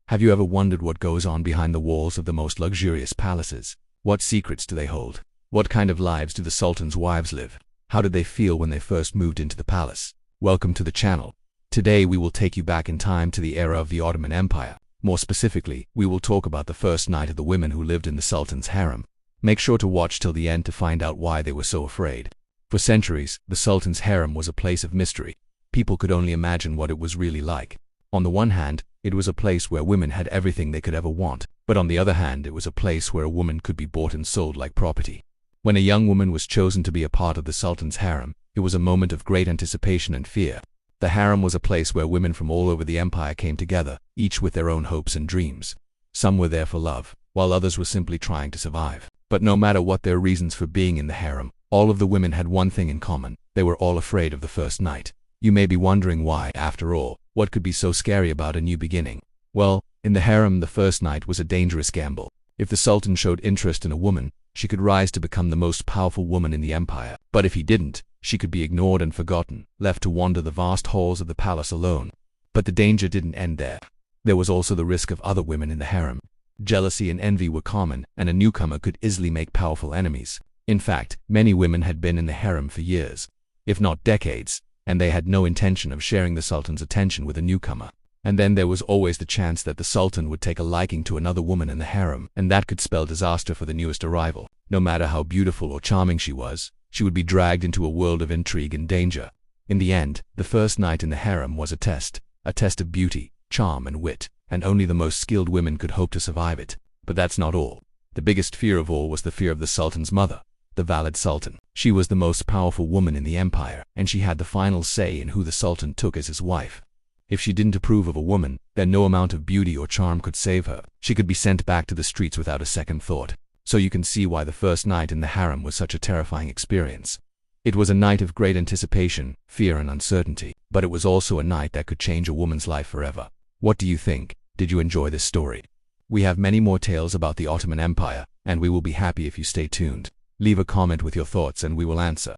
Have you ever wondered what goes on behind the walls of the most luxurious palaces? What secrets do they hold? What kind of lives do the Sultan's wives live? How did they feel when they first moved into the palace? Welcome to the channel. Today we will take you back in time to the era of the Ottoman Empire. More specifically, we will talk about the first night of the women who lived in the Sultan's harem. Make sure to watch till the end to find out why they were so afraid. For centuries, the Sultan's harem was a place of mystery. People could only imagine what it was really like. On the one hand, it was a place where women had everything they could ever want, but on the other hand, it was a place where a woman could be bought and sold like property. When a young woman was chosen to be a part of the Sultan's harem, it was a moment of great anticipation and fear. The harem was a place where women from all over the empire came together, each with their own hopes and dreams. Some were there for love, while others were simply trying to survive. But no matter what their reasons for being in the harem, all of the women had one thing in common: they were all afraid of the first night. You may be wondering why, after all, what could be so scary about a new beginning? Well, in the harem, the first night was a dangerous gamble. If the Sultan showed interest in a woman, she could rise to become the most powerful woman in the empire. But if he didn't, she could be ignored and forgotten, left to wander the vast halls of the palace alone. But the danger didn't end there. There was also the risk of other women in the harem. Jealousy and envy were common, and a newcomer could easily make powerful enemies. In fact, many women had been in the harem for years, if not decades, and they had no intention of sharing the Sultan's attention with a newcomer. And then there was always the chance that the Sultan would take a liking to another woman in the harem, and that could spell disaster for the newest arrival. No matter how beautiful or charming she was, she would be dragged into a world of intrigue and danger. In the end, the first night in the harem was a test of beauty, charm, and wit, and only the most skilled women could hope to survive it. But that's not all. The biggest fear of all was the fear of the Sultan's mother, the Valide Sultan. She was the most powerful woman in the empire, and she had the final say in who the Sultan took as his wife. If she didn't approve of a woman, then no amount of beauty or charm could save her. She could be sent back to the streets without a second thought. So you can see why the first night in the harem was such a terrifying experience. It was a night of great anticipation, fear, and uncertainty, but it was also a night that could change a woman's life forever. What do you think? Did you enjoy this story? We have many more tales about the Ottoman Empire, and we will be happy if you stay tuned. Leave a comment with your thoughts and we will answer.